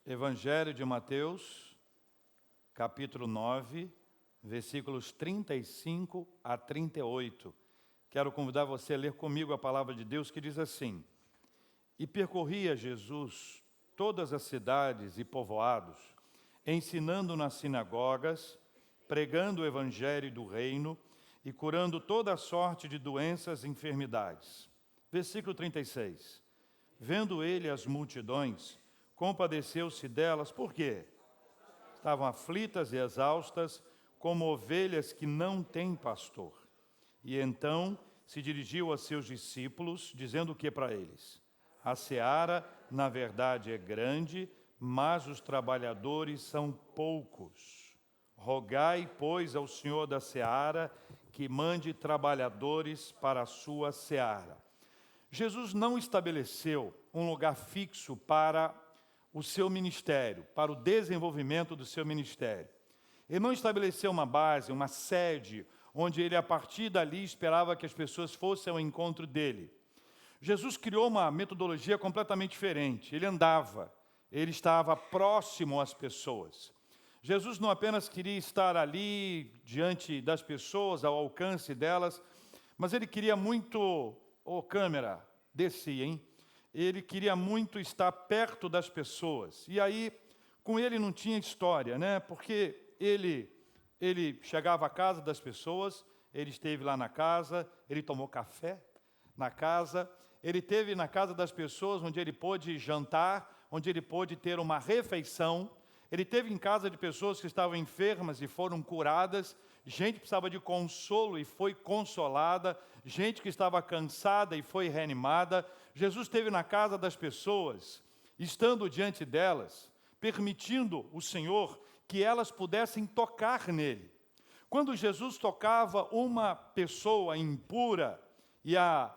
Evangelho de Mateus, capítulo 9, versículos 35 a 38. Quero convidar você a ler comigo a palavra de Deus que diz assim: E percorria Jesus todas as cidades e povoados, ensinando nas sinagogas, pregando o evangelho do reino e curando toda a sorte de doenças e enfermidades. Versículo 36. Vendo ele as multidões, compadeceu-se delas, por quê? Estavam aflitas e exaustas, como ovelhas que não têm pastor. E então se dirigiu a seus discípulos, dizendo o que para eles? A seara, na verdade, é grande, mas os trabalhadores são poucos. Rogai, pois, ao Senhor da seara, que mande trabalhadores para a sua seara. Jesus não estabeleceu um lugar fixo para o seu ministério, para o desenvolvimento do seu ministério. Ele não estabeleceu uma base, uma sede, onde ele, a partir dali, esperava que as pessoas fossem ao encontro dele. Jesus criou uma metodologia completamente diferente. Ele andava, ele estava próximo às pessoas. Jesus não apenas queria estar ali, diante das pessoas, ao alcance delas, mas ele queria muito... câmera, desci, hein? Ele queria muito estar perto das pessoas. E aí, com ele não tinha história, né? Porque ele chegava à casa das pessoas, ele esteve lá na casa, ele tomou café na casa, ele esteve na casa das pessoas onde ele pôde jantar, onde ele pôde ter uma refeição. Ele esteve em casa de pessoas que estavam enfermas e foram curadas, gente que precisava de consolo e foi consolada, gente que estava cansada e foi reanimada. Jesus esteve na casa das pessoas, estando diante delas, permitindo o Senhor que elas pudessem tocar nele. Quando Jesus tocava uma pessoa impura, e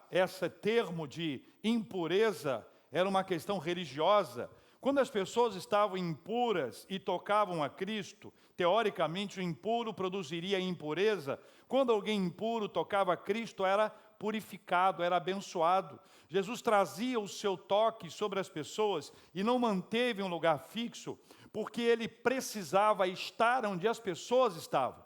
esse termo de impureza era uma questão religiosa, quando as pessoas estavam impuras e tocavam a Cristo, teoricamente o impuro produziria impureza. Quando alguém impuro tocava a Cristo, era purificado, era abençoado. Jesus trazia o seu toque sobre as pessoas e não manteve um lugar fixo, porque ele precisava estar onde as pessoas estavam.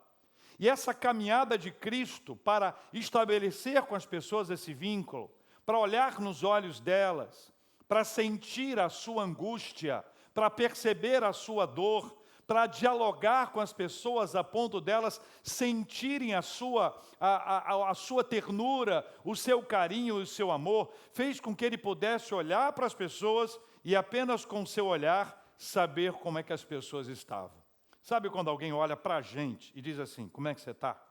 E essa caminhada de Cristo para estabelecer com as pessoas esse vínculo, para olhar nos olhos delas, para sentir a sua angústia, para perceber a sua dor, para dialogar com as pessoas a ponto delas sentirem a sua ternura, o seu carinho, o seu amor, fez com que ele pudesse olhar para as pessoas e apenas com o seu olhar saber como é que as pessoas estavam. Sabe quando alguém olha para a gente e diz assim, como é que você está?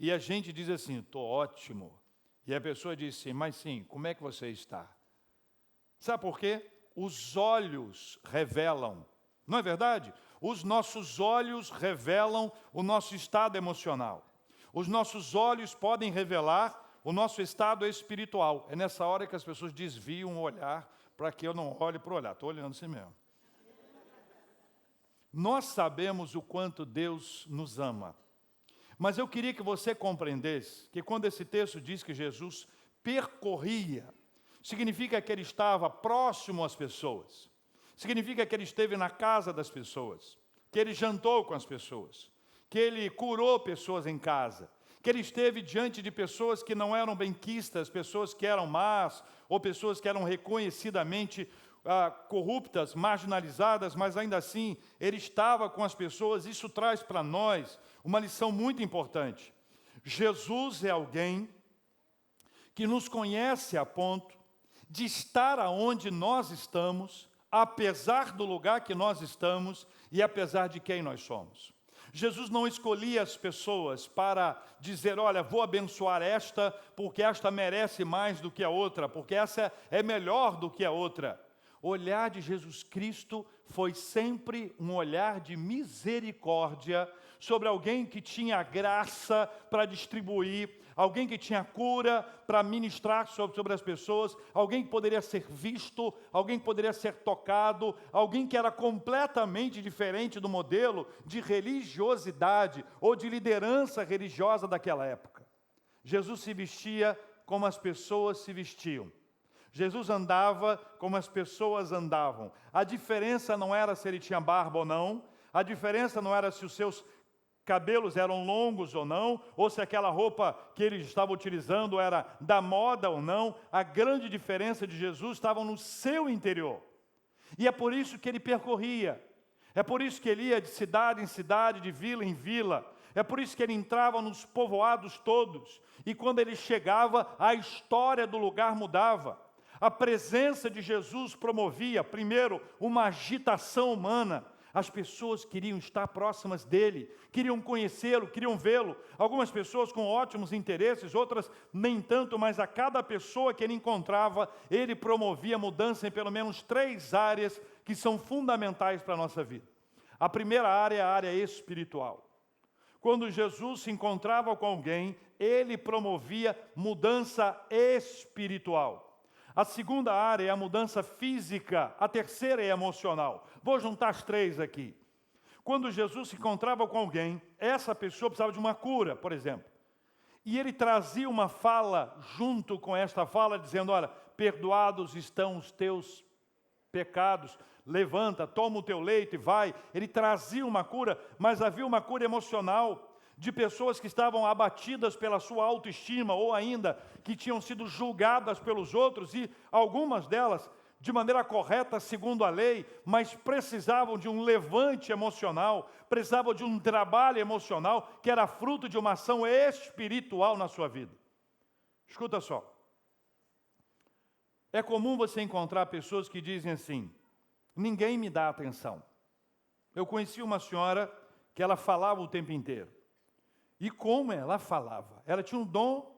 E a gente diz assim, estou ótimo. E a pessoa diz assim, mas sim, como é que você está? Sabe por quê? Os olhos revelam, não é verdade? Os nossos olhos revelam o nosso estado emocional. Os nossos olhos podem revelar o nosso estado espiritual. É nessa hora que as pessoas desviam o olhar para que eu não olhe para o olhar. Estou olhando assim mesmo. Nós sabemos o quanto Deus nos ama. Mas eu queria que você compreendesse que quando esse texto diz que Jesus percorria, significa que ele estava próximo às pessoas. Significa que ele esteve na casa das pessoas, que ele jantou com as pessoas, que ele curou pessoas em casa, que ele esteve diante de pessoas que não eram benquistas, pessoas que eram más, ou pessoas que eram reconhecidamente corruptas, marginalizadas, mas ainda assim ele estava com as pessoas. Isso traz para nós uma lição muito importante. Jesus é alguém que nos conhece a ponto de estar aonde nós estamos, apesar do lugar que nós estamos e apesar de quem nós somos. Jesus não escolhia as pessoas para dizer, olha, vou abençoar esta, porque esta merece mais do que a outra, porque essa é melhor do que a outra. O olhar de Jesus Cristo foi sempre um olhar de misericórdia sobre alguém que tinha graça para distribuir, alguém que tinha cura para ministrar sobre as pessoas, alguém que poderia ser visto, alguém que poderia ser tocado, alguém que era completamente diferente do modelo de religiosidade ou de liderança religiosa daquela época. Jesus se vestia como as pessoas se vestiam. Jesus andava como as pessoas andavam. A diferença não era se ele tinha barba ou não, a diferença não era se os seus cabelos eram longos ou não, ou se aquela roupa que ele estava utilizando era da moda ou não. A grande diferença de Jesus estava no seu interior. E é por isso que ele percorria, é por isso que ele ia de cidade em cidade, de vila em vila, é por isso que ele entrava nos povoados todos, e quando ele chegava, a história do lugar mudava. A presença de Jesus promovia, primeiro, uma agitação humana. As pessoas queriam estar próximas dele, queriam conhecê-lo, queriam vê-lo. Algumas pessoas com ótimos interesses, outras nem tanto, mas a cada pessoa que ele encontrava, ele promovia mudança em pelo menos 3 áreas que são fundamentais para a nossa vida. A primeira área é a área espiritual. Quando Jesus se encontrava com alguém, ele promovia mudança espiritual. A segunda área é a mudança física, a terceira é emocional. Vou juntar as 3 aqui. Quando Jesus se encontrava com alguém, essa pessoa precisava de uma cura, por exemplo. E ele trazia uma fala junto com esta fala, dizendo, olha, perdoados estão os teus pecados, levanta, toma o teu leito e vai. Ele trazia uma cura, mas havia uma cura emocional, de pessoas que estavam abatidas pela sua autoestima, ou ainda que tinham sido julgadas pelos outros, e algumas delas, de maneira correta, segundo a lei, mas precisavam de um levante emocional, precisavam de um trabalho emocional, que era fruto de uma ação espiritual na sua vida. Escuta só. É comum você encontrar pessoas que dizem assim, ninguém me dá atenção. Eu conheci uma senhora que ela falava o tempo inteiro. E como ela falava? Ela tinha um dom,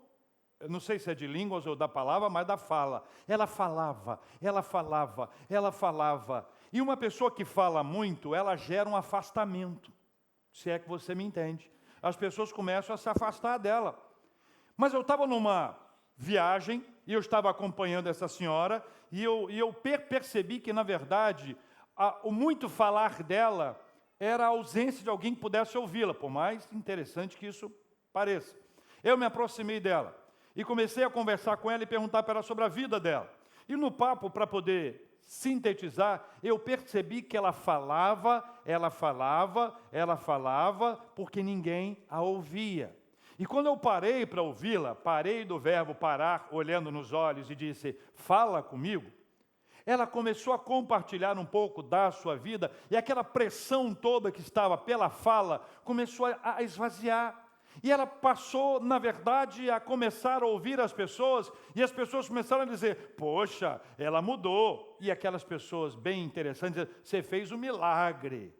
eu não sei se é de línguas ou da palavra, mas da fala. Ela falava, ela falava, ela falava. E uma pessoa que fala muito, ela gera um afastamento. Se é que você me entende. As pessoas começam a se afastar dela. Mas eu estava numa viagem, e eu estava acompanhando essa senhora, e eu percebi que, na verdade, o muito falar dela era a ausência de alguém que pudesse ouvi-la, por mais interessante que isso pareça. Eu me aproximei dela e comecei a conversar com ela e perguntar para ela sobre a vida dela. E no papo, para poder sintetizar, eu percebi que ela falava, porque ninguém a ouvia. E quando eu parei para ouvi-la, parei do verbo parar, olhando nos olhos e disse, fala comigo, ela começou a compartilhar um pouco da sua vida, e aquela pressão toda que estava pela fala, começou a esvaziar. E ela passou, na verdade, a começar a ouvir as pessoas, e as pessoas começaram a dizer, poxa, ela mudou. E aquelas pessoas bem interessantes diziam, você fez um milagre.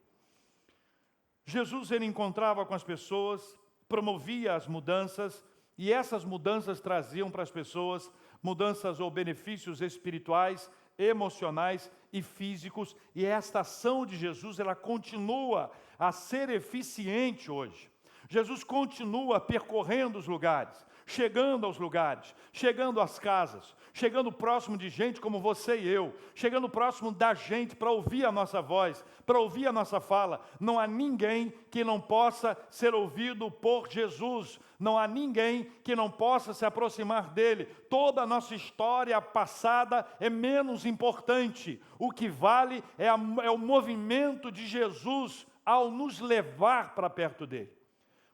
Jesus, ele encontrava com as pessoas, promovia as mudanças, e essas mudanças traziam para as pessoas mudanças ou benefícios espirituais, emocionais e físicos, e esta ação de Jesus, ela continua a ser eficiente hoje. Jesus continua percorrendo os lugares, chegando aos lugares, chegando às casas, chegando próximo de gente como você e eu, chegando próximo da gente para ouvir a nossa voz, para ouvir a nossa fala. Não há ninguém que não possa ser ouvido por Jesus, não há ninguém que não possa se aproximar dele. Toda a nossa história passada é menos importante. O que vale é o movimento de Jesus ao nos levar para perto dele.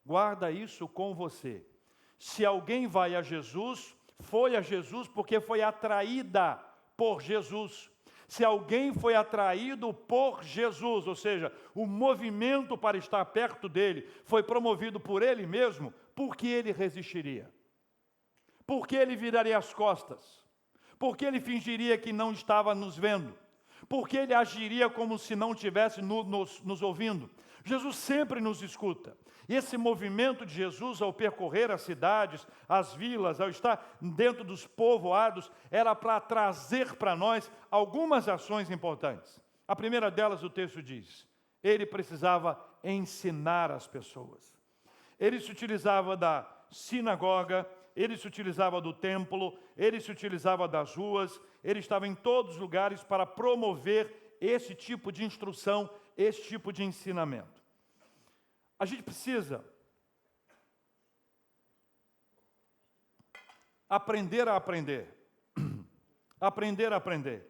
Guarda isso com você. Se alguém vai a Jesus, foi a Jesus porque foi atraída por Jesus. Se alguém foi atraído por Jesus, ou seja, o movimento para estar perto dele foi promovido por ele mesmo, por que ele resistiria? Por que ele viraria as costas? Por que ele fingiria que não estava nos vendo? Por que ele agiria como se não estivesse nos ouvindo? Jesus sempre nos escuta. E esse movimento de Jesus ao percorrer as cidades, as vilas, ao estar dentro dos povoados, era para trazer para nós algumas ações importantes. A primeira delas, o texto diz, ele precisava ensinar as pessoas. Ele se utilizava da sinagoga, ele se utilizava do templo, ele se utilizava das ruas, ele estava em todos os lugares para promover esse tipo de instrução, esse tipo de ensinamento. A gente precisa aprender a aprender. Aprender a aprender.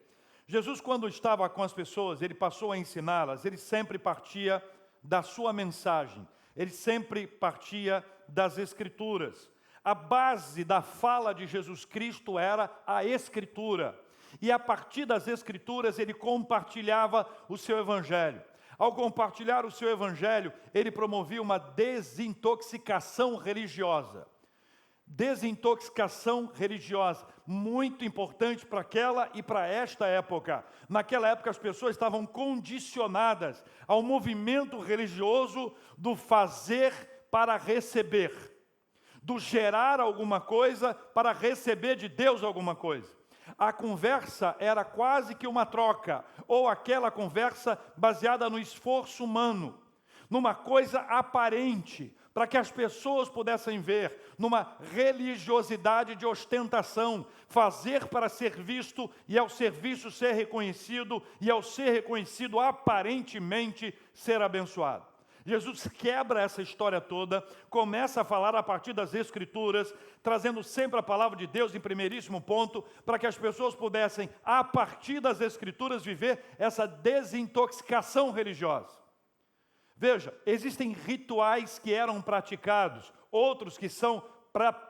Jesus, quando estava com as pessoas, ele passou a ensiná-las, ele sempre partia da sua mensagem, ele sempre partia das Escrituras. A base da fala de Jesus Cristo era a Escritura. E a partir das Escrituras ele compartilhava o seu Evangelho. Ao compartilhar o seu Evangelho, ele promovia uma desintoxicação religiosa. Desintoxicação religiosa, muito importante para aquela e para esta época. Naquela época as pessoas estavam condicionadas ao movimento religioso do fazer para receber, do gerar alguma coisa para receber de Deus alguma coisa. A conversa era quase que uma troca, ou aquela conversa baseada no esforço humano, numa coisa aparente, para que as pessoas pudessem ver, numa religiosidade de ostentação, fazer para ser visto, e ao ser visto ser reconhecido, e ao ser reconhecido aparentemente ser abençoado. Jesus quebra essa história toda, começa a falar a partir das Escrituras, trazendo sempre a palavra de Deus em primeiríssimo ponto, para que as pessoas pudessem, a partir das Escrituras, viver essa desintoxicação religiosa. Veja, existem rituais que eram praticados, outros que são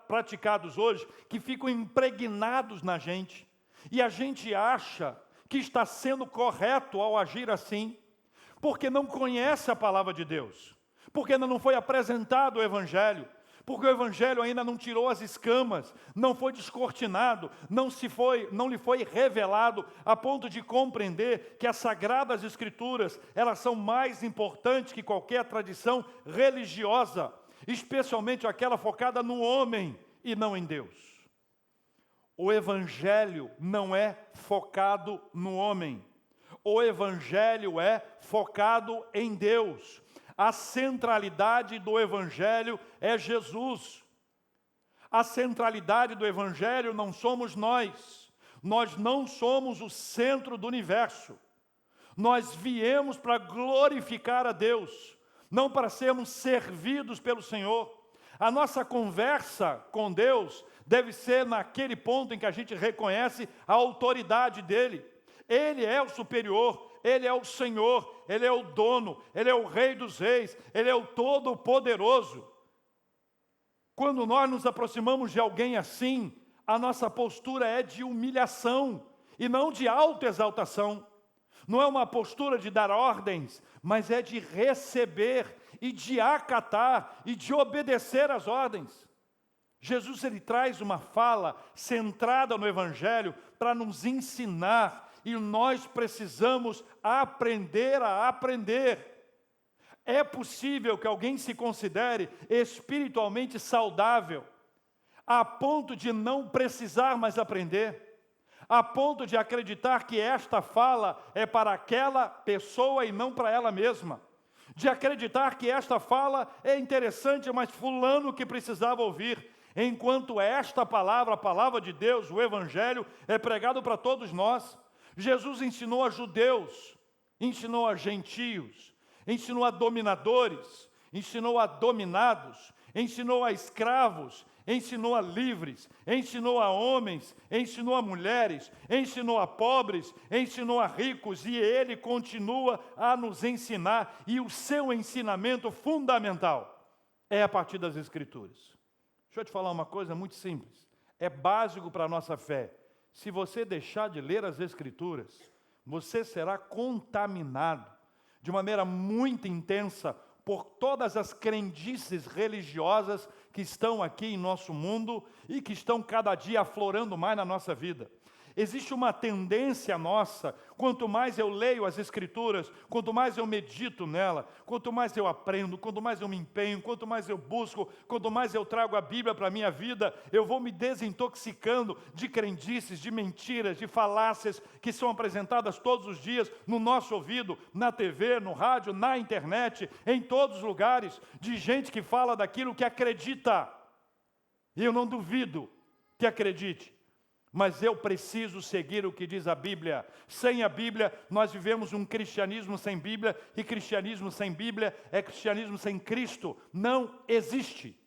praticados hoje, que ficam impregnados na gente, e a gente acha que está sendo correto ao agir assim, porque não conhece a palavra de Deus, porque ainda não foi apresentado o Evangelho, porque o Evangelho ainda não tirou as escamas, não foi descortinado, não lhe foi revelado a ponto de compreender que as Sagradas Escrituras, elas são mais importantes que qualquer tradição religiosa, especialmente aquela focada no homem e não em Deus. O Evangelho não é focado no homem. O Evangelho é focado em Deus. A centralidade do Evangelho é Jesus. A centralidade do Evangelho não somos nós. Nós não somos o centro do universo. Nós viemos para glorificar a Deus, não para sermos servidos pelo Senhor. A nossa conversa com Deus deve ser naquele ponto em que a gente reconhece a autoridade dEle. Ele é o superior, Ele é o Senhor, Ele é o dono, Ele é o Rei dos Reis, Ele é o Todo-Poderoso. Quando nós nos aproximamos de alguém assim, a nossa postura é de humilhação e não de autoexaltação. Não é uma postura de dar ordens, mas é de receber e de acatar e de obedecer às ordens. Jesus, ele traz uma fala centrada no Evangelho para nos ensinar. E nós precisamos aprender a aprender. É possível que alguém se considere espiritualmente saudável, a ponto de não precisar mais aprender, a ponto de acreditar que esta fala é para aquela pessoa e não para ela mesma, de acreditar que esta fala é interessante, mas fulano que precisava ouvir, enquanto esta palavra, a palavra de Deus, o Evangelho, é pregado para todos nós. Jesus ensinou a judeus, ensinou a gentios, ensinou a dominadores, ensinou a dominados, ensinou a escravos, ensinou a livres, ensinou a homens, ensinou a mulheres, ensinou a pobres, ensinou a ricos, e Ele continua a nos ensinar, e o seu ensinamento fundamental é a partir das Escrituras. Deixa eu te falar uma coisa muito simples, é básico para a nossa fé. Se você deixar de ler as Escrituras, você será contaminado de maneira muito intensa por todas as crendices religiosas que estão aqui em nosso mundo e que estão cada dia aflorando mais na nossa vida. Existe uma tendência nossa, quanto mais eu leio as Escrituras, quanto mais eu medito nela, quanto mais eu aprendo, quanto mais eu me empenho, quanto mais eu busco, quanto mais eu trago a Bíblia para a minha vida, eu vou me desintoxicando de crendices, de mentiras, de falácias que são apresentadas todos os dias no nosso ouvido, na TV, no rádio, na internet, em todos os lugares, de gente que fala daquilo que acredita. E eu não duvido que acredite. Mas eu preciso seguir o que diz a Bíblia. Sem a Bíblia, nós vivemos um cristianismo sem Bíblia, e cristianismo sem Bíblia é cristianismo sem Cristo. Não existe.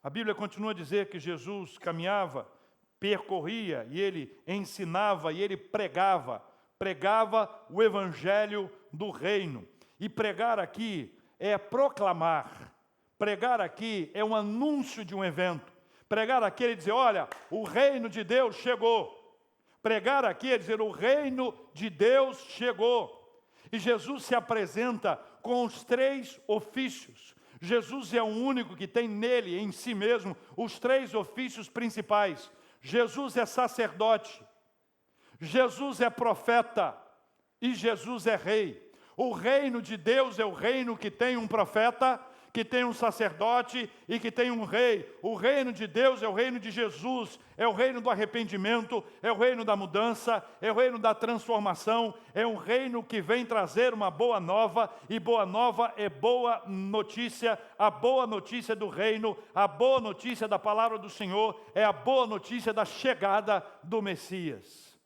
A Bíblia continua a dizer que Jesus caminhava percorria, e ele ensinava, e ele pregava o evangelho do reino. E pregar aqui é proclamar. Pregar aqui é um anúncio de um evento. Pregar aqui é dizer, olha, o reino de Deus chegou. Pregar aqui é dizer, o reino de Deus chegou. E Jesus se apresenta com os 3 ofícios. Jesus é o único que tem nele, em si mesmo, os 3 ofícios principais. Jesus é sacerdote, Jesus é profeta e Jesus é rei. O reino de Deus é o reino que tem um profeta, que tem um sacerdote e que tem um rei. O reino de Deus é o reino de Jesus, é o reino do arrependimento, é o reino da mudança, é o reino da transformação, é um reino que vem trazer uma boa nova, e boa nova é boa notícia. A boa notícia do reino, a boa notícia da palavra do Senhor, é a boa notícia da chegada do Messias.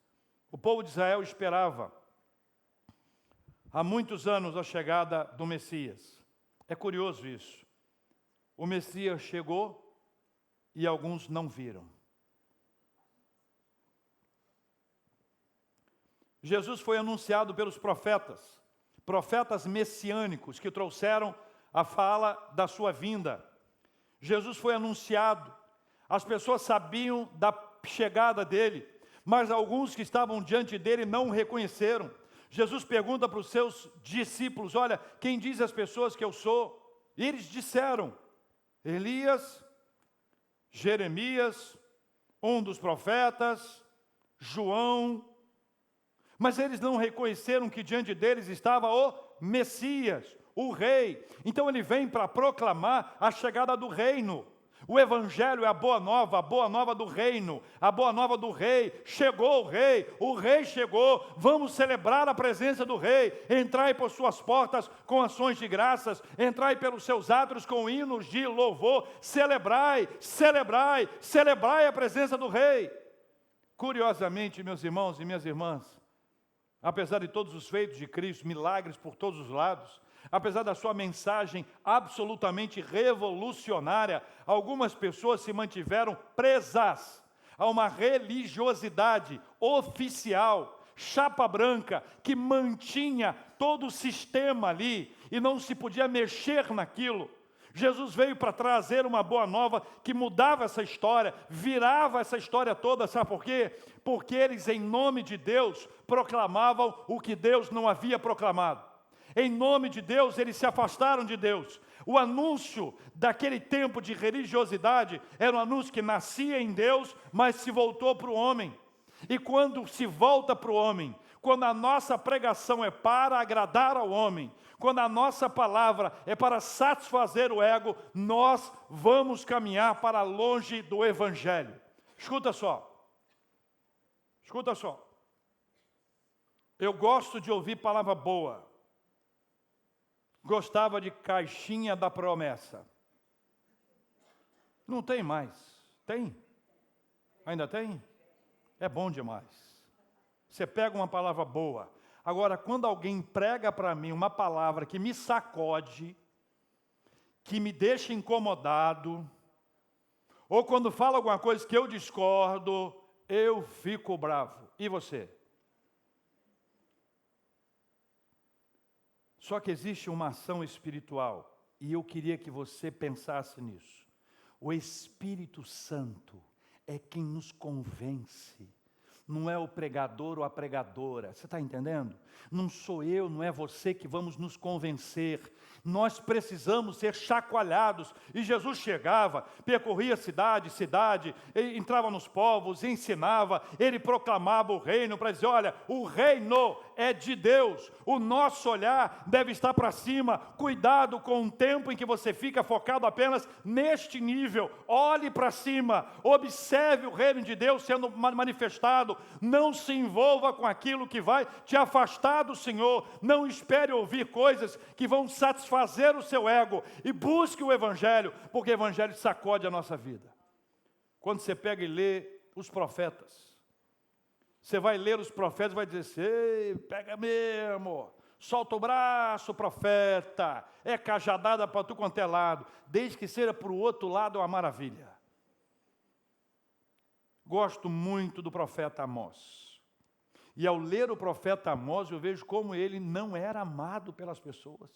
O povo de Israel esperava há muitos anos a chegada do Messias. É curioso isso. O Messias chegou e alguns não viram. Jesus foi anunciado pelos profetas messiânicos que trouxeram a fala da sua vinda. Jesus foi anunciado, as pessoas sabiam da chegada dele, mas alguns que estavam diante dele não o reconheceram. Jesus pergunta para os seus discípulos, olha, quem diz as pessoas que eu sou? E eles disseram, Elias, Jeremias, um dos profetas, João. Mas eles não reconheceram que diante deles estava o Messias, o rei. Então ele vem para proclamar a chegada do reino. O evangelho é a boa nova do reino, a boa nova do rei. Chegou o rei chegou. Vamos celebrar a presença do rei. Entrai por suas portas com ações de graças, entrai pelos seus átrios com hinos de louvor. Celebrai a presença do rei. Curiosamente, meus irmãos e minhas irmãs, apesar de todos os feitos de Cristo, milagres por todos os lados, apesar da sua mensagem absolutamente revolucionária, algumas pessoas se mantiveram presas a uma religiosidade oficial, chapa branca, que mantinha todo o sistema ali e não se podia mexer naquilo. Jesus veio para trazer uma boa nova que mudava essa história, virava essa história toda, sabe por quê? Porque eles, em nome de Deus, proclamavam o que Deus não havia proclamado. Em nome de Deus, eles se afastaram de Deus. O anúncio daquele tempo de religiosidade era um anúncio que nascia em Deus, mas se voltou para o homem. E quando se volta para o homem, quando a nossa pregação é para agradar ao homem, quando a nossa palavra é para satisfazer o ego, nós vamos caminhar para longe do Evangelho. Escuta só. Eu gosto de ouvir palavra boa. Gostava de caixinha da promessa. Não tem mais. Tem? Ainda tem? É bom demais. Você pega uma palavra boa. Agora, quando alguém prega para mim uma palavra que me sacode, que me deixa incomodado, ou quando fala alguma coisa que eu discordo, eu fico bravo. E você? Só que existe uma ação espiritual, e eu queria que você pensasse nisso. O Espírito Santo é quem nos convence. Não é o pregador ou a pregadora, você está entendendo? Não sou eu, não é você que vamos nos convencer. Nós precisamos ser chacoalhados. E Jesus chegava, percorria cidade, entrava nos povos, ensinava, ele proclamava o reino para dizer, olha, o reino é de Deus, o nosso olhar deve estar para cima. Cuidado com o tempo em que você fica focado apenas neste nível. Olhe para cima, observe o reino de Deus sendo manifestado. Não se envolva com aquilo que vai te afastar do Senhor. Não espere ouvir coisas que vão satisfazer o seu ego, e busque o Evangelho, porque o Evangelho sacode a nossa vida. Quando você pega e lê os profetas, você vai ler os profetas e vai dizer assim, ei, pega mesmo, solta o braço, profeta, é cajadada para tu quanto é lado, desde que seja para o outro lado é uma maravilha. gosto muito do profeta Amós. E ao ler o profeta Amós, eu vejo como ele não era amado pelas pessoas.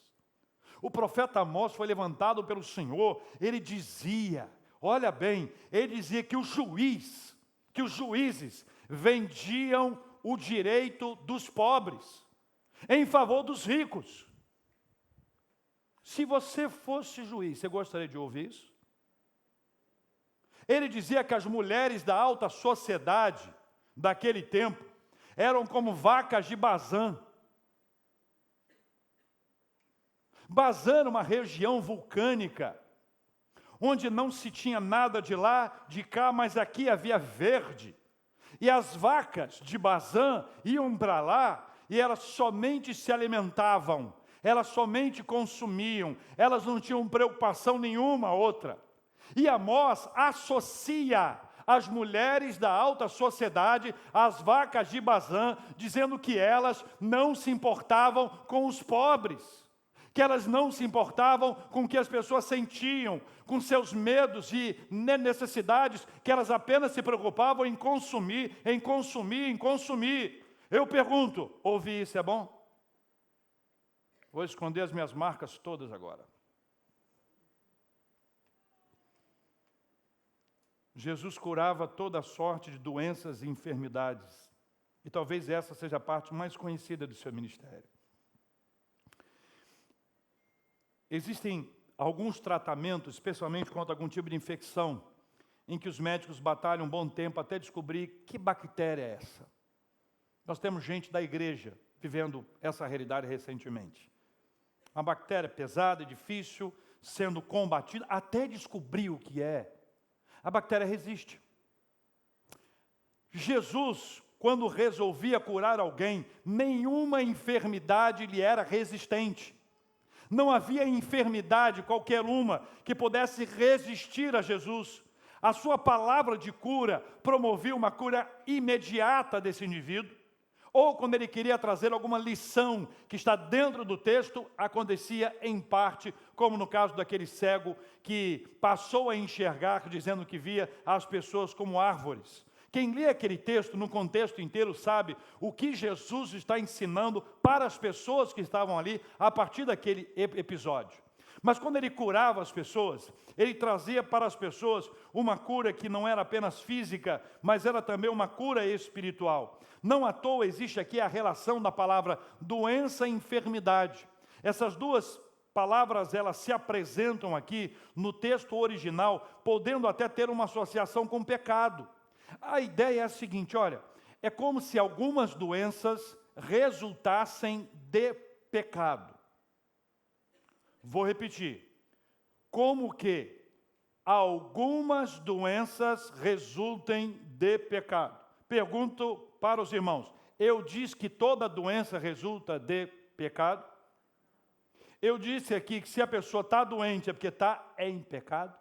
O profeta Amós foi levantado pelo Senhor, ele dizia, olha bem, ele dizia que os juízes vendiam o direito dos pobres em favor dos ricos. Se você fosse juiz, você gostaria de ouvir isso? Ele dizia que as mulheres da alta sociedade daquele tempo eram como vacas de Bazã. Bazã era uma região vulcânica, onde não se tinha nada de lá, de cá, mas aqui havia verde. E as vacas de Bazã iam para lá e elas somente se alimentavam, elas somente consumiam, elas não tinham preocupação nenhuma outra. E Amós associa as mulheres da alta sociedade às vacas de Bazã, dizendo que elas não se importavam com os pobres, que elas não se importavam com o que as pessoas sentiam, com seus medos e necessidades, que elas apenas se preocupavam em consumir, em consumir, em consumir. Eu pergunto, ouvir isso é bom? Vou esconder as minhas marcas todas agora. Jesus curava toda sorte de doenças e enfermidades. E talvez essa seja a parte mais conhecida do seu ministério. Existem alguns tratamentos, especialmente contra algum tipo de infecção, em que os médicos batalham um bom tempo até descobrir que bactéria é essa. Nós temos gente da igreja vivendo essa realidade recentemente. Uma bactéria pesada e difícil, sendo combatida, até descobrir o que é. A bactéria resiste. Jesus, quando resolvia curar alguém, nenhuma enfermidade lhe era resistente. Não havia enfermidade, qualquer uma, que pudesse resistir a Jesus. A sua palavra de cura promovia uma cura imediata desse indivíduo. Ou quando ele queria trazer alguma lição que está dentro do texto, acontecia em parte, como no caso daquele cego que passou a enxergar, dizendo que via as pessoas como árvores. Quem lê aquele texto no contexto inteiro sabe o que Jesus está ensinando para as pessoas que estavam ali a partir daquele episódio. Mas quando ele curava as pessoas, ele trazia para as pessoas uma cura que não era apenas física, mas era também uma cura espiritual. Não à toa existe aqui a relação da palavra doença e enfermidade. Essas duas palavras, elas se apresentam aqui no texto original, podendo até ter uma associação com pecado. A ideia é a seguinte, olha, é como se algumas doenças resultassem de pecado. Vou repetir. Como que algumas doenças resultem de pecado? Pergunto para os irmãos. Eu disse que toda doença resulta de pecado? Eu disse aqui que se a pessoa está doente é porque está em pecado?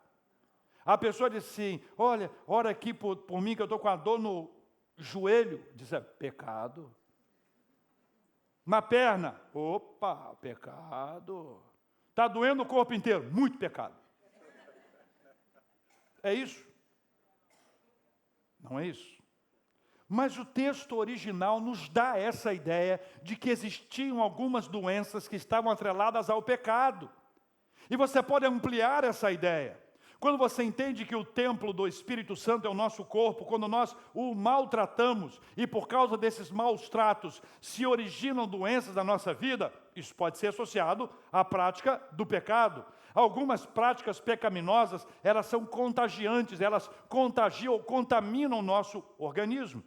A pessoa diz assim, olha, ora aqui por mim que eu estou com a dor no joelho. Diz, é pecado. Na perna, opa, pecado. Está doendo o corpo inteiro, muito pecado. É isso? Não é isso? Mas o texto original nos dá essa ideia de que existiam algumas doenças que estavam atreladas ao pecado. E você pode ampliar essa ideia. Quando você entende que o templo do Espírito Santo é o nosso corpo, quando nós o maltratamos e por causa desses maus tratos se originam doenças na nossa vida, isso pode ser associado à prática do pecado. Algumas práticas pecaminosas, elas são contagiantes, elas contagiam ou contaminam o nosso organismo.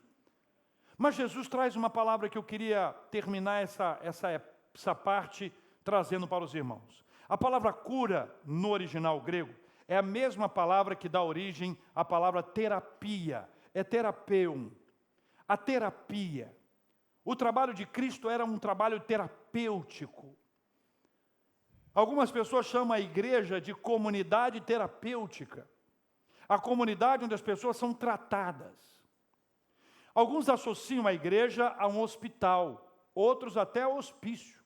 Mas Jesus traz uma palavra que eu queria terminar essa parte trazendo para os irmãos. A palavra cura no original grego é a mesma palavra que dá origem à palavra terapia, é terapeuo. A terapia. O trabalho de Cristo era um trabalho terapêutico. Algumas pessoas chamam a igreja de comunidade terapêutica. A comunidade onde as pessoas são tratadas. Alguns associam a igreja a um hospital, outros até ao hospício.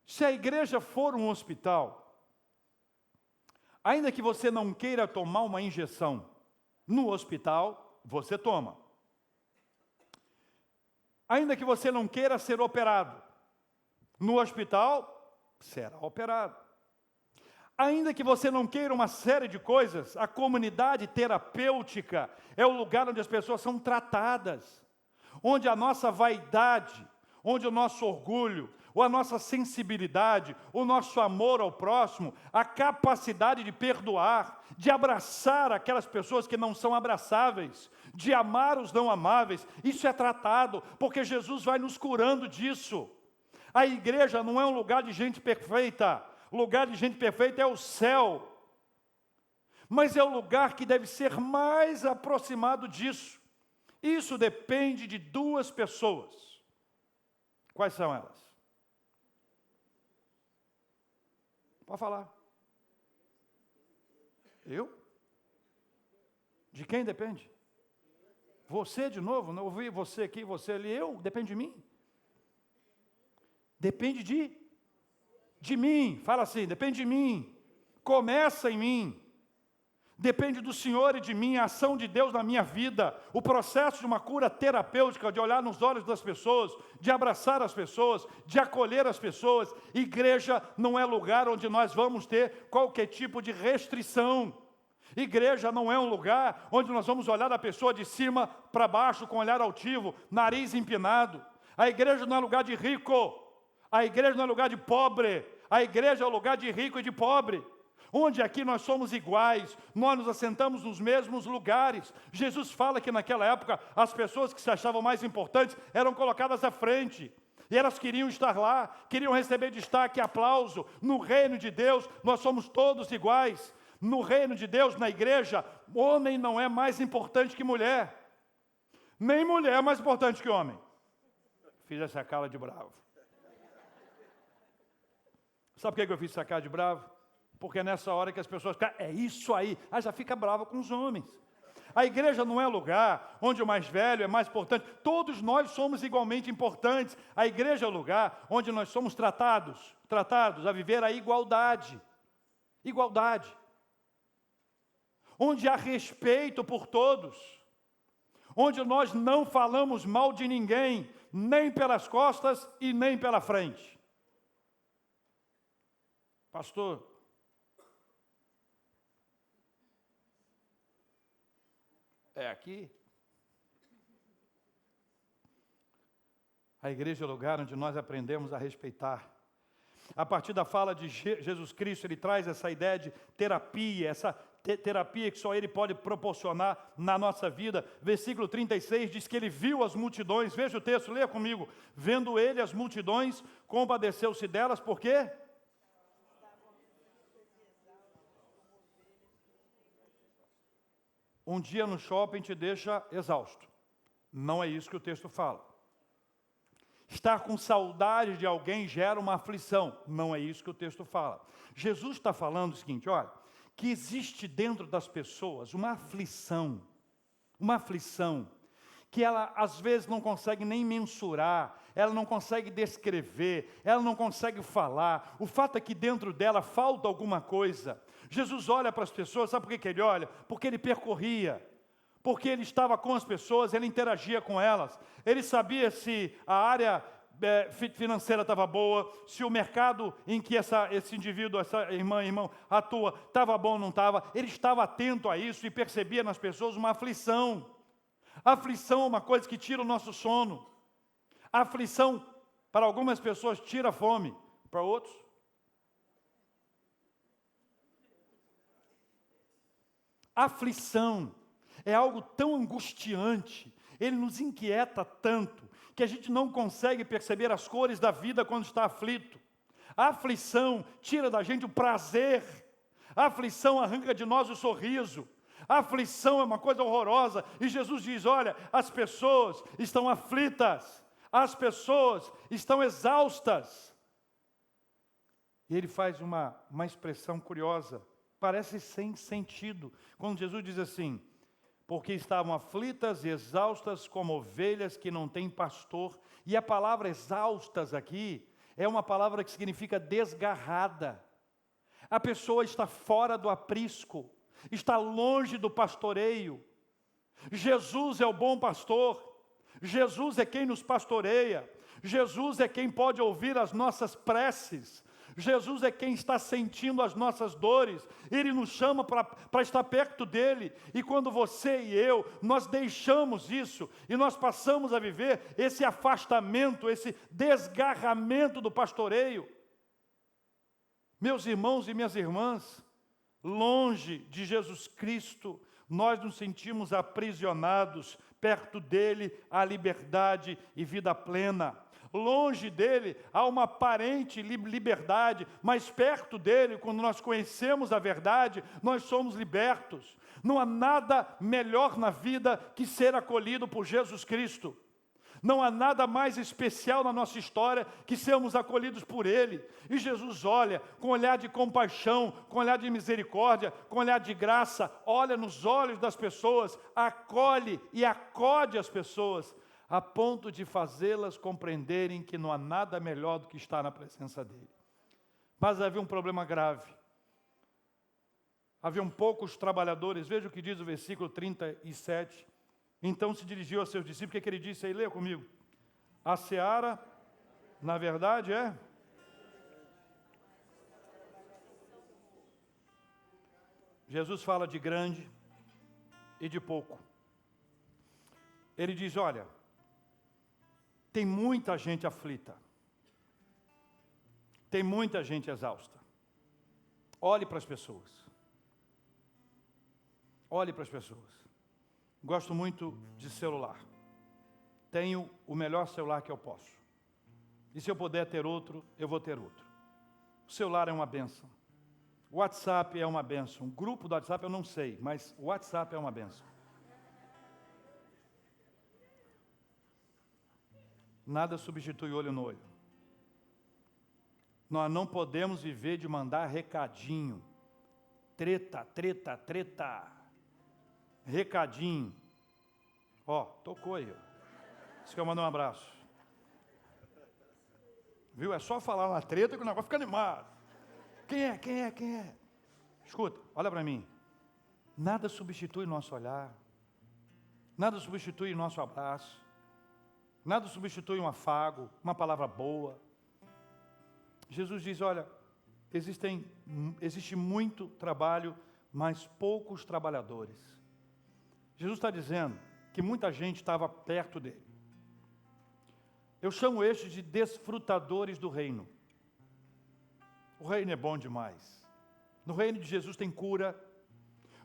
Se a igreja for um hospital, Ainda que você não queira tomar uma injeção no hospital, você toma. Ainda que você não queira ser operado no hospital, será operado. Ainda que você não queira uma série de coisas, a comunidade terapêutica é o lugar onde as pessoas são tratadas, onde a nossa vaidade, onde o nosso orgulho, ou a nossa sensibilidade, o nosso amor ao próximo, a capacidade de perdoar, de abraçar aquelas pessoas que não são abraçáveis, de amar os não amáveis, isso é tratado, porque Jesus vai nos curando disso. A igreja não é um lugar de gente perfeita, o lugar de gente perfeita é o céu, mas é o lugar que deve ser mais aproximado disso. Isso depende de duas pessoas. Quais são elas? Pode falar. Eu? De quem depende? Você de novo? Não ouvi você aqui, você ali. Eu? Depende de mim? Depende de mim. Fala assim, depende de mim. Começa em mim. Depende do Senhor e de mim, a ação de Deus na minha vida, o processo de uma cura terapêutica, de olhar nos olhos das pessoas, de abraçar as pessoas, de acolher as pessoas. Igreja não é lugar onde nós vamos ter qualquer tipo de restrição. Igreja não é um lugar onde nós vamos olhar a pessoa de cima para baixo, com olhar altivo, nariz empinado. A igreja não é lugar de rico, a igreja não é lugar de pobre, a igreja é o lugar de rico e de pobre. Onde aqui nós somos iguais, nós nos assentamos nos mesmos lugares. Jesus fala que naquela época as pessoas que se achavam mais importantes eram colocadas à frente. E elas queriam estar lá, queriam receber destaque e aplauso. No reino de Deus nós somos todos iguais. No reino de Deus, na igreja, homem não é mais importante que mulher. Nem mulher é mais importante que homem. Fiz essa cara de bravo. Sabe por que eu fiz essa cara de bravo? Porque é nessa hora que as pessoas ficam, é isso aí, já fica brava com os homens. A igreja não é lugar onde o mais velho é mais importante, todos nós somos igualmente importantes. A igreja é o lugar onde nós somos tratados a viver a igualdade. Igualdade. Onde há respeito por todos. Onde nós não falamos mal de ninguém, nem pelas costas e nem pela frente. Pastor, é aqui? A igreja é o lugar onde nós aprendemos a respeitar. A partir da fala de Jesus Cristo, ele traz essa ideia de terapia, essa terapia que só ele pode proporcionar na nossa vida. Versículo 36 diz que ele viu as multidões, veja o texto, leia comigo. Vendo ele as multidões, compadeceu-se delas, por quê? Um dia no shopping te deixa exausto. Não é isso que o texto fala. Estar com saudade de alguém gera uma aflição. Não é isso que o texto fala. Jesus está falando o seguinte, olha, que existe dentro das pessoas uma aflição, que ela às vezes não consegue nem mensurar, ela não consegue descrever, ela não consegue falar. O fato é que dentro dela falta alguma coisa. Jesus olha para as pessoas, sabe por que ele olha? Porque ele percorria, porque ele estava com as pessoas, ele interagia com elas. Ele sabia se a área financeira estava boa, se o mercado em que esse indivíduo, essa irmão atua, estava bom ou não estava. Ele estava atento a isso e percebia nas pessoas uma aflição. A aflição é uma coisa que tira o nosso sono. A aflição, para algumas pessoas, tira a fome, para outros. A aflição é algo tão angustiante, ele nos inquieta tanto, que a gente não consegue perceber as cores da vida quando está aflito. A aflição tira da gente o prazer, a aflição arranca de nós o sorriso. A aflição é uma coisa horrorosa, e Jesus diz, olha, as pessoas estão aflitas, as pessoas estão exaustas. E ele faz uma expressão curiosa, parece sem sentido, quando Jesus diz assim, porque estavam aflitas e exaustas como ovelhas que não têm pastor. E a palavra exaustas aqui é uma palavra que significa desgarrada. A pessoa está fora do aprisco, está longe do pastoreio. Jesus é o bom pastor, Jesus é quem nos pastoreia, Jesus é quem pode ouvir as nossas preces, Jesus é quem está sentindo as nossas dores, Ele nos chama para estar perto dEle, e quando você e eu, nós deixamos isso, e nós passamos a viver esse afastamento, esse desgarramento do pastoreio, meus irmãos e minhas irmãs, longe de Jesus Cristo, nós nos sentimos aprisionados, perto dEle há liberdade e vida plena. Longe dele há uma aparente liberdade, mas perto dele, quando nós conhecemos a verdade, nós somos libertos. Não há nada melhor na vida que ser acolhido por Jesus Cristo. Não há nada mais especial na nossa história que sermos acolhidos por Ele. E Jesus olha com olhar de compaixão, com olhar de misericórdia, com olhar de graça, olha nos olhos das pessoas, acolhe e acode as pessoas, a ponto de fazê-las compreenderem que não há nada melhor do que estar na presença dEle. Mas havia um problema grave. Haviam poucos trabalhadores, veja o que diz o versículo 37. Então se dirigiu aos seus discípulos, o que ele disse aí? Leia comigo. A seara, na verdade, é... Jesus fala de grande e de pouco. Ele diz, olha, tem muita gente aflita. Tem muita gente exausta. Olhe para as pessoas. Olhe para as pessoas. Gosto muito de celular. Tenho o melhor celular que eu posso. E se eu puder ter outro, eu vou ter outro. O celular é uma bênção. O WhatsApp é uma bênção. O grupo do WhatsApp eu não sei, mas o WhatsApp é uma bênção. Nada substitui olho no olho. Nós não podemos viver de mandar recadinho. Treta, treta, treta. Recadinho. Ó, tocou aí. Você quer mandar um abraço. Viu? É só falar uma treta que o negócio fica animado. Quem é? Quem é? Quem é? Escuta, olha para mim. Nada substitui nosso olhar. Nada substitui nosso abraço. Nada substitui um afago, uma palavra boa. Jesus diz, olha, existe muito trabalho, mas poucos trabalhadores. Jesus está dizendo que muita gente estava perto dele. Eu chamo estes de desfrutadores do reino. O reino é bom demais. No reino de Jesus tem cura.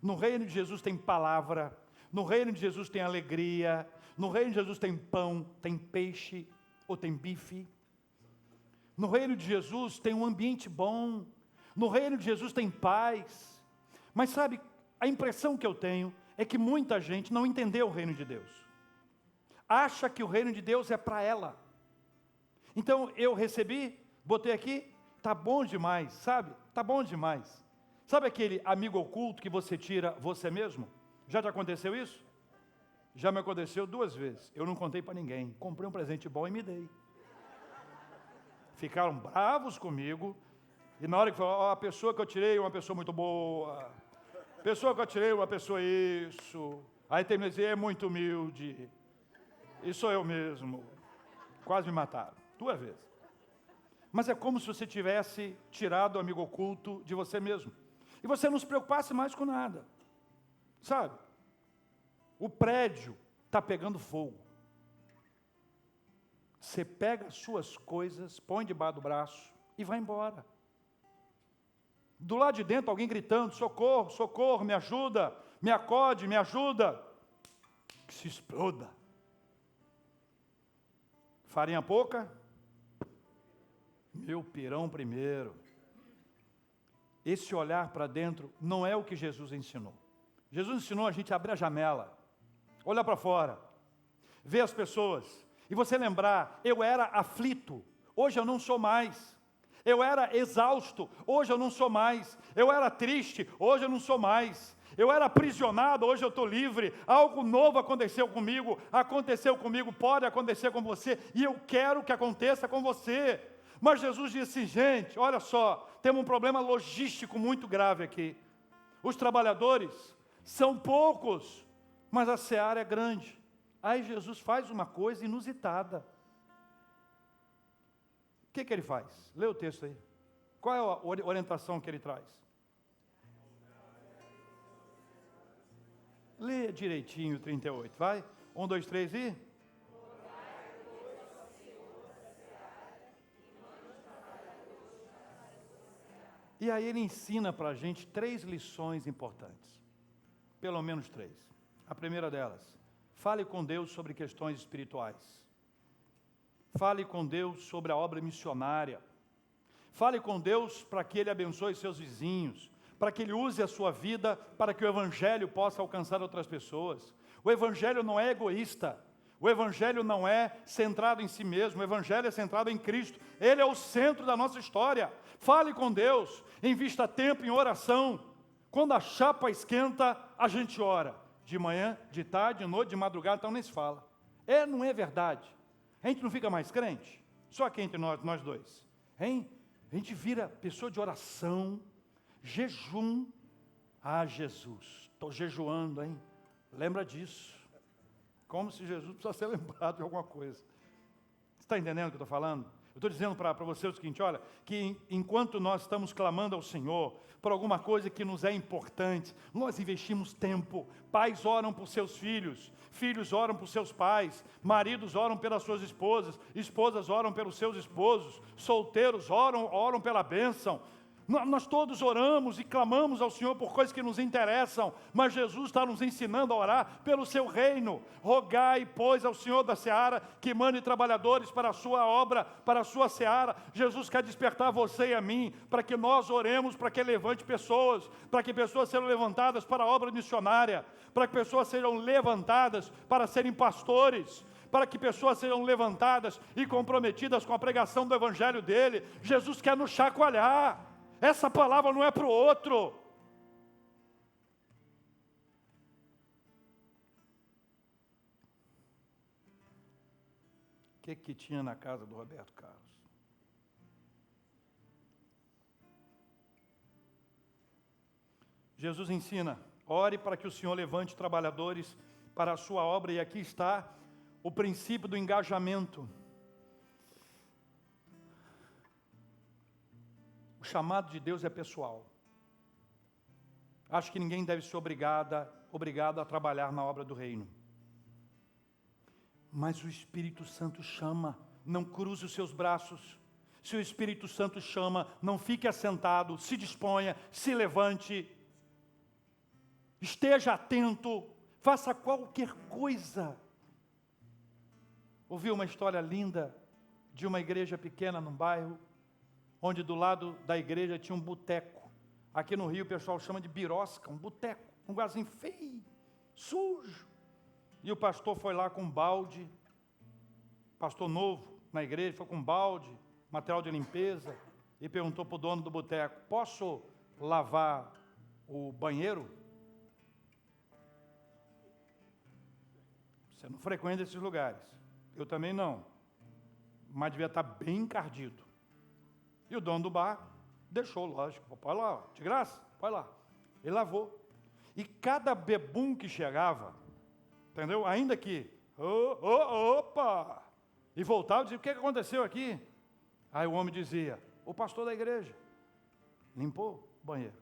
No reino de Jesus tem palavra. No reino de Jesus tem alegria. No reino de Jesus tem pão, tem peixe ou tem bife. No reino de Jesus tem um ambiente bom. No reino de Jesus tem paz. Mas sabe, a impressão que eu tenho é que muita gente não entendeu o reino de Deus. Acha que o reino de Deus é para ela. Então eu recebi, botei aqui, tá bom demais, sabe? Tá bom demais. Sabe aquele amigo oculto que você tira você mesmo? Já te aconteceu isso? Já me aconteceu 2 vezes. Eu não contei para ninguém. Comprei um presente bom e me dei. Ficaram bravos comigo. E na hora que falou, a pessoa que eu tirei é uma pessoa muito boa. A pessoa que eu tirei é uma pessoa isso. Aí terminei de dizer, é muito humilde. E sou eu mesmo. Quase me mataram. 2 vezes. Mas é como se você tivesse tirado o amigo oculto de você mesmo. E você não se preocupasse mais com nada. Sabe? O prédio está pegando fogo. Você pega as suas coisas, põe debaixo do braço e vai embora. Do lado de dentro, alguém gritando, socorro, socorro, me ajuda, me acode, me ajuda. Que se exploda. Farinha pouca? Meu pirão primeiro. Esse olhar para dentro não é o que Jesus ensinou. Jesus ensinou a gente a abrir a janela, olhar para fora, ver as pessoas, e você lembrar, eu era aflito, hoje eu não sou mais. Eu era exausto, hoje eu não sou mais. Eu era triste, hoje eu não sou mais. Eu era aprisionado, hoje eu estou livre. Algo novo aconteceu comigo, pode acontecer com você, e eu quero que aconteça com você. Mas Jesus disse, gente, olha só, temos um problema logístico muito grave aqui. Os trabalhadores são poucos, mas a seara é grande. Aí Jesus faz uma coisa inusitada. O que ele faz? Lê o texto aí. Qual é a orientação que ele traz? Lê direitinho o 38, vai. 1, 2, 3 e... E aí ele ensina para a gente 3 lições importantes. Pelo menos 3. A primeira delas, fale com Deus sobre questões espirituais. Fale com Deus sobre a obra missionária. Fale com Deus para que Ele abençoe seus vizinhos, para que Ele use a sua vida para que o Evangelho possa alcançar outras pessoas. O Evangelho não é egoísta. O Evangelho não é centrado em si mesmo. O Evangelho é centrado em Cristo. Ele é o centro da nossa história. Fale com Deus, invista tempo em oração. Quando a chapa esquenta, a gente ora. De manhã, de tarde, de noite, de madrugada, então nem se fala. Não é verdade? A gente não fica mais crente? Só aqui entre nós dois. Hein? A gente vira pessoa de oração, jejum. Ah, Jesus, estou jejuando, hein? Lembra disso. Como se Jesus precisasse ser lembrado de alguma coisa. Você está entendendo o que eu estou falando? Eu estou dizendo para você o seguinte, olha, que enquanto nós estamos clamando ao Senhor por alguma coisa que nos é importante, nós investimos tempo. Pais oram por seus filhos, filhos oram por seus pais, maridos oram pelas suas esposas, esposas oram pelos seus esposos, solteiros oram pela bênção. Nós todos oramos e clamamos ao Senhor por coisas que nos interessam, mas Jesus está nos ensinando a orar pelo seu reino. Rogai, pois, ao Senhor da seara que mande trabalhadores para a sua obra, para a sua seara. Jesus quer despertar você e a mim, para que nós oremos, para que levante pessoas, para que pessoas sejam levantadas para a obra missionária, para que pessoas sejam levantadas para serem pastores, para que pessoas sejam levantadas e comprometidas com a pregação do Evangelho dele. Jesus quer nos chacoalhar. Essa palavra não é para o outro. O que tinha na casa do Roberto Carlos? Jesus ensina, ore para que o Senhor levante trabalhadores para a sua obra, e aqui está o princípio do engajamento. O chamado de Deus é pessoal. Acho que ninguém deve ser obrigado a trabalhar na obra do reino. Mas o Espírito Santo chama, não cruze os seus braços. Se o Espírito Santo chama, não fique assentado, se disponha, se levante. Esteja atento, faça qualquer coisa. Ouvi uma história linda de uma igreja pequena num bairro, onde do lado da igreja tinha um boteco. Aqui no Rio o pessoal chama de birosca, um boteco, um lugarzinho feio, sujo. E o pastor foi lá com um balde, pastor novo na igreja, foi com um balde, material de limpeza, e perguntou para o dono do boteco, posso lavar o banheiro? Você não frequenta esses lugares. Eu também não. Mas devia estar bem encardido. E o dono do bar deixou, lógico. Pode lá, de graça, pode lá. Ele lavou. E cada bebum que chegava, entendeu? Ainda que, opa! E voltava e dizia, o que aconteceu aqui? Aí o homem dizia, o pastor da igreja limpou o banheiro.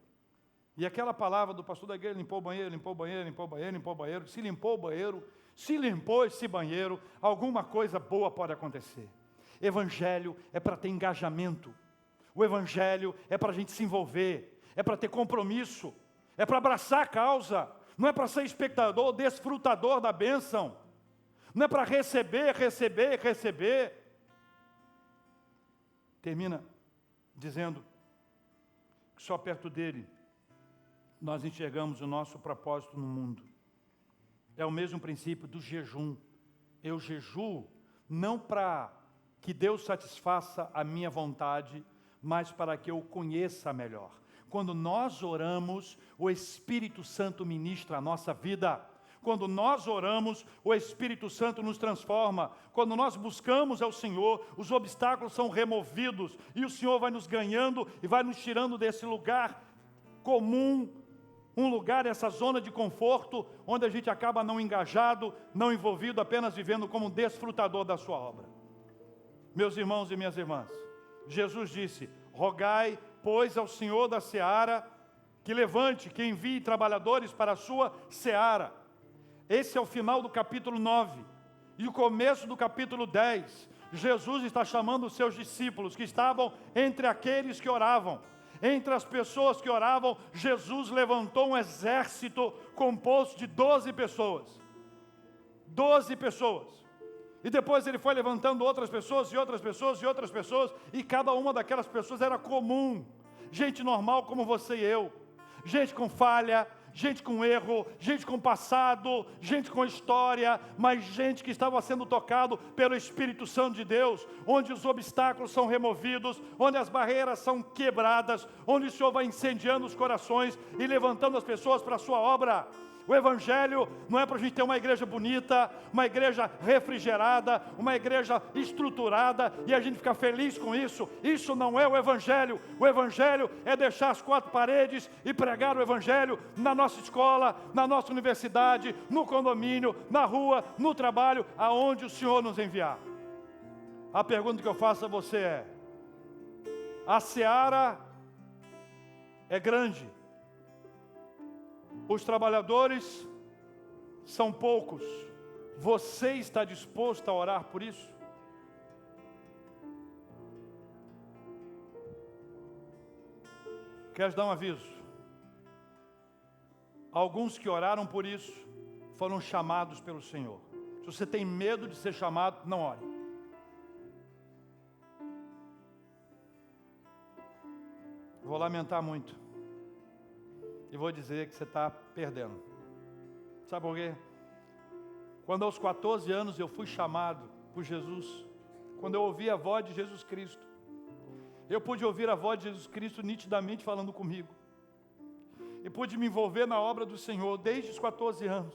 E aquela palavra do pastor da igreja, limpou o banheiro, limpou o banheiro, limpou o banheiro, limpou o banheiro. Se limpou o banheiro, se limpou esse banheiro, alguma coisa boa pode acontecer. Evangelho é para ter engajamento. O Evangelho é para a gente se envolver, é para ter compromisso, é para abraçar a causa, não é para ser espectador, desfrutador da bênção, não é para receber. Termina dizendo que só perto dele nós enxergamos o nosso propósito no mundo. É o mesmo princípio do jejum. Eu jejuo não para que Deus satisfaça a minha vontade, mas para que eu o conheça melhor. Quando nós oramos, o Espírito Santo ministra a nossa vida. Quando nós oramos, o Espírito Santo nos transforma. Quando nós buscamos ao Senhor, os obstáculos são removidos e o Senhor vai nos ganhando e vai nos tirando desse lugar comum, um lugar, essa zona de conforto, onde a gente acaba não engajado, não envolvido, apenas vivendo como um desfrutador da sua obra. Meus irmãos e minhas irmãs, Jesus disse: rogai, pois, ao Senhor da seara, que levante, que envie trabalhadores para a sua seara. Esse é o final do capítulo 9. E o começo do capítulo 10. Jesus está chamando os seus discípulos, que estavam entre aqueles que oravam. Entre as pessoas que oravam, Jesus levantou um exército composto de 12 pessoas. 12 pessoas. E depois ele foi levantando outras pessoas, e outras pessoas, e outras pessoas, e cada uma daquelas pessoas era comum. Gente normal como você e eu. Gente com falha, gente com erro, gente com passado, gente com história, mas gente que estava sendo tocado pelo Espírito Santo de Deus, onde os obstáculos são removidos, onde as barreiras são quebradas, onde o Senhor vai incendiando os corações e levantando as pessoas para a sua obra. O Evangelho não é para a gente ter uma igreja bonita, uma igreja refrigerada, uma igreja estruturada e a gente ficar feliz com isso. Isso não é o Evangelho. O Evangelho é deixar as quatro paredes e pregar o Evangelho na nossa escola, na nossa universidade, no condomínio, na rua, no trabalho, aonde o Senhor nos enviar. A pergunta que eu faço a você é: a seara é grande, os trabalhadores são poucos. Você está disposto a orar por isso? Quero dar um aviso. Alguns que oraram por isso foram chamados pelo Senhor. Se você tem medo de ser chamado, não ore. Vou lamentar muito. E vou dizer que você está perdendo. Sabe por quê? Quando aos 14 anos eu fui chamado por Jesus, quando eu ouvi a voz de Jesus Cristo, eu pude ouvir a voz de Jesus Cristo nitidamente falando comigo. E pude me envolver na obra do Senhor desde os 14 anos.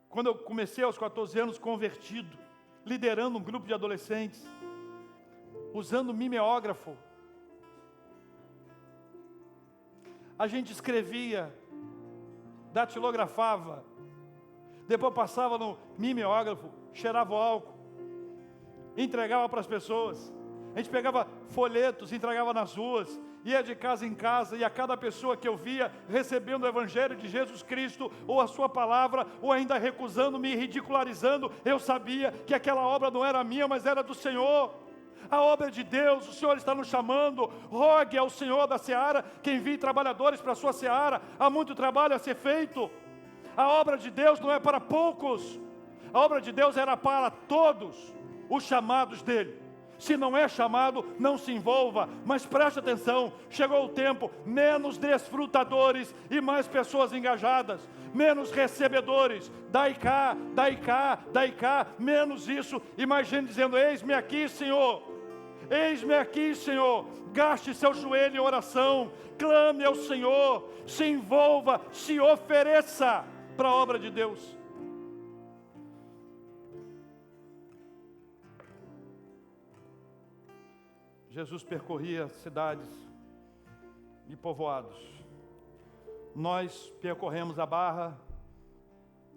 Quando eu comecei aos 14 anos convertido, liderando um grupo de adolescentes, usando mimeógrafo, a gente escrevia, datilografava, depois passava no mimeógrafo, cheirava o álcool, entregava para as pessoas. A gente pegava folhetos, entregava nas ruas, ia de casa em casa, e a cada pessoa que eu via recebendo o Evangelho de Jesus Cristo, ou a sua palavra, ou ainda recusando-me e ridicularizando, eu sabia que aquela obra não era minha, mas era do Senhor. A obra é de Deus, o Senhor está nos chamando. Rogue ao Senhor da seara que envie trabalhadores para a sua seara. Há muito trabalho a ser feito. A obra de Deus não é para poucos. A obra de Deus era para todos os chamados dele. Se não é chamado, não se envolva. Mas preste atenção, chegou o tempo, menos desfrutadores e mais pessoas engajadas. Menos recebedores, dai cá, dai cá, dai cá. Menos isso, imagine dizendo: eis-me aqui, Senhor. Eis-me aqui, Senhor. Gaste seu joelho em oração, clame ao Senhor, se envolva, se ofereça para a obra de Deus. Jesus percorria cidades e povoados. Nós percorremos a Barra,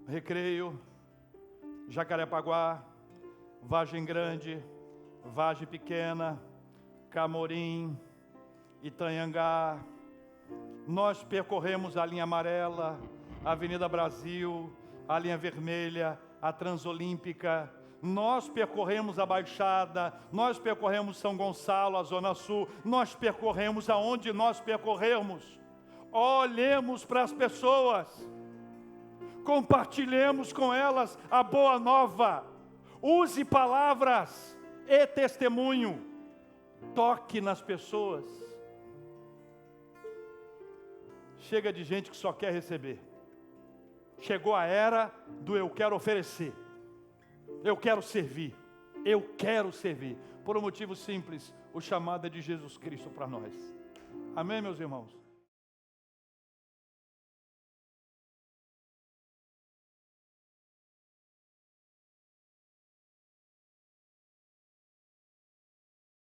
Recreio, Jacarepaguá, Vargem Grande, Vargem Pequena, Camorim, Itanhangá. Nós percorremos a linha amarela, a Avenida Brasil, a linha vermelha, a Transolímpica. Nós percorremos a Baixada, nós percorremos São Gonçalo, a Zona Sul. Nós percorremos aonde nós percorremos. Olhemos para as pessoas, compartilhemos com elas a boa nova. Use palavras e testemunho. Toque nas pessoas. Chega de gente que só quer receber. Chegou a era do eu quero oferecer. Eu quero servir. Eu quero servir. Por um motivo simples, o chamado é de Jesus Cristo para nós. Amém, meus irmãos?